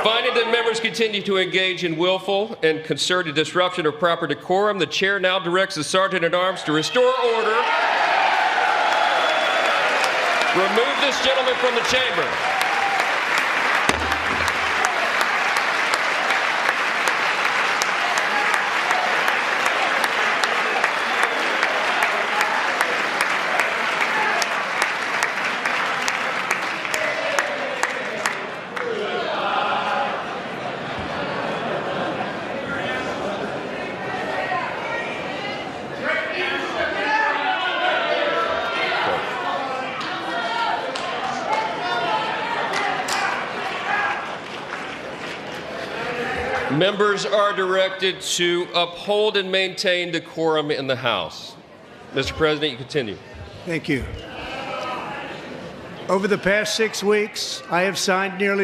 Finding that members continue to engage in willful and concerted disruption of proper decorum, the chair now directs the Sergeant-at-Arms to restore order. Remove this gentleman from the chamber. Members are directed to uphold and maintain decorum in the House. Mr. President, you continue. Thank you. Over the past 6 weeks, I have signed nearly